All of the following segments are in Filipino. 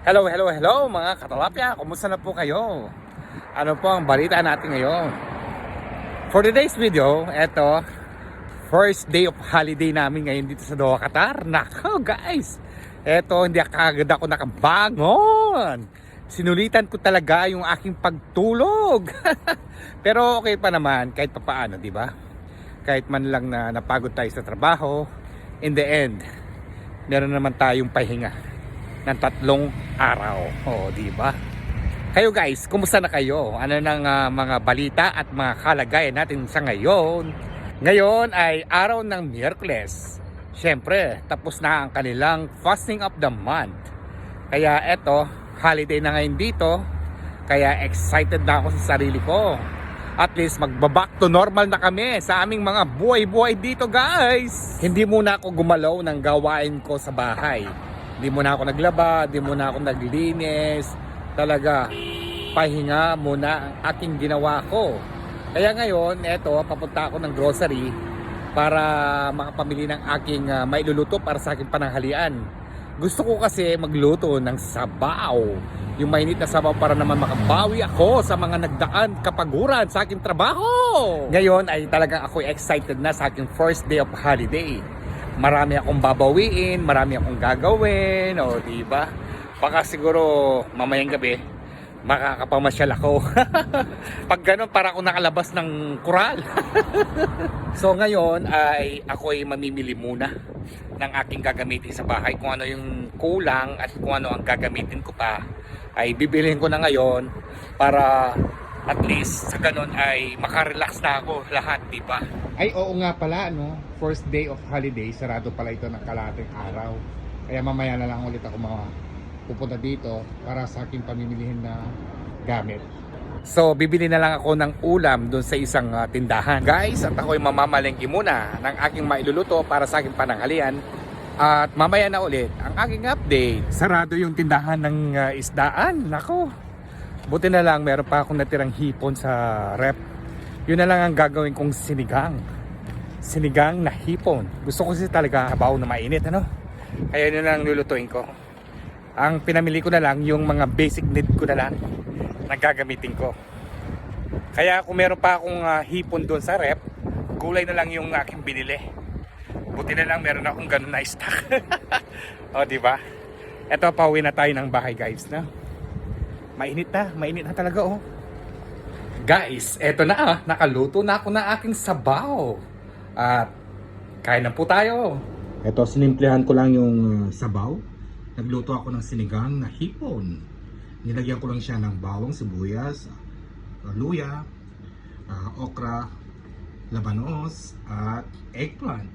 Hello, hello, hello mga katalapya. Kumusta na po kayo? Ano po ang balita natin ngayon? For today's video, eto, first day of holiday namin ngayon dito sa Doha, Qatar. Nako guys, eto, hindi kagad ako nakabangon. Sinulitan ko talaga yung aking pagtulog. Pero okay pa naman, kahit papaano, di ba? Kahit man lang na napagod tayo sa trabaho, in the end, meron naman tayong pahinga ng 3 araw. O, di ba? Kayo guys, kumusta na kayo? Ano nang mga balita at mga kalagayan natin sa ngayon? Ngayon ay araw ng Miyerkules. Siyempre, tapos na ang kanilang fasting of the month. Kaya eto, holiday na ngayon dito. Kaya excited na ako sa sarili ko. At least magbaback to normal na kami sa aming mga buhay-buhay dito guys. Hindi muna ako gumalaw ng gawain ko sa bahay. Hindi muna ako naglaba, hindi muna ako naglinis. Talaga, pahinga muna ang aking ginawa ko. Kaya ngayon, eto, papunta ako ng grocery para makapamili ng aking mailuluto para sa aking pananghalian. Gusto ko kasi magluto ng sabaw. Yung mainit na sabaw para naman makabawi ako sa mga nagdaan kapaguran sa aking trabaho. Ngayon ay talagang ako excited na sa aking first day of holiday. Marami akong babawiin, marami akong gagawin, o diba? Baka siguro mamayang gabi makakapamasyal ako. Pag ganun, para ako nakalabas ng kural. So ngayon ay ako ay mamimili muna ng aking gagamitin sa bahay. Kung ano yung kulang at kung ano ang gagamitin ko pa ay bibilihin ko na ngayon para at least sa ganun ay makarelax na ako lahat, diba? Ay oo nga pala, no? First day of holiday, sarado pala ito ng kalahating araw. Kaya mamaya na lang ulit ako pupunta dito para sa aking pamimilihin na gamit. So bibili na lang ako ng ulam doon sa isang tindahan. Guys, at ako ay mamamalengke muna ng aking mailuluto para sa aking pananghalian. At mamaya na ulit ang aking update. Sarado yung tindahan ng isdaan. Nako, buti na lang meron pa akong natirang hipon sa rep. Yun na lang ang gagawin kong sinigang. Sinigang na hipon. Gusto ko kasi talaga sabaw na mainit, ano? Kaya yun na lang lulutuin ko. Ang pinamili ko na lang yung mga basic need ko na lang na gagamitin ko. Kaya kung meron pa akong hipon doon sa rep, gulay na lang yung aking binili. Buti na lang meron akong ganun na stock. O diba? Eto, pauwi na tayo ng bahay guys, na. Mainit na talaga oh. Guys, eto na nakaluto na ako ng aking sabaw. At kain na po tayo. Eto, sinimplihan ko lang yung sabaw. Nagluto ako ng sinigang na hipon. Nilagyan ko lang siya ng bawang, sibuyas, luya, okra, labanos, at eggplant.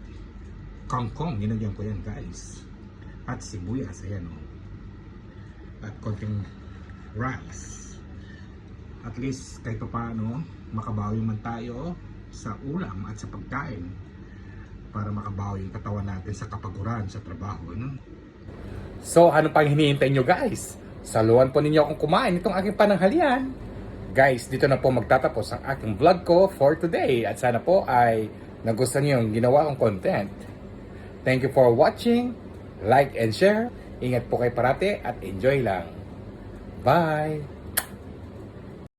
Kangkong, nilagyan ko yan guys. At sibuyas, ayan o. At konting rice. At least kahit pa paano, makabawi man tayo sa ulam at sa pagkain para makabawi yung katawan natin sa kapaguran sa trabaho, no? So ano pang hinihintay nyo guys? Saluhan po ninyo akong kumain itong aking pananghalian. Guys, dito na po magtatapos ang aking vlog ko for today. At sana po ay nagustuhan nyo yung ginawa kong content. Thank you for watching. Like and share. Ingat po kayo parati at enjoy lang. Bye!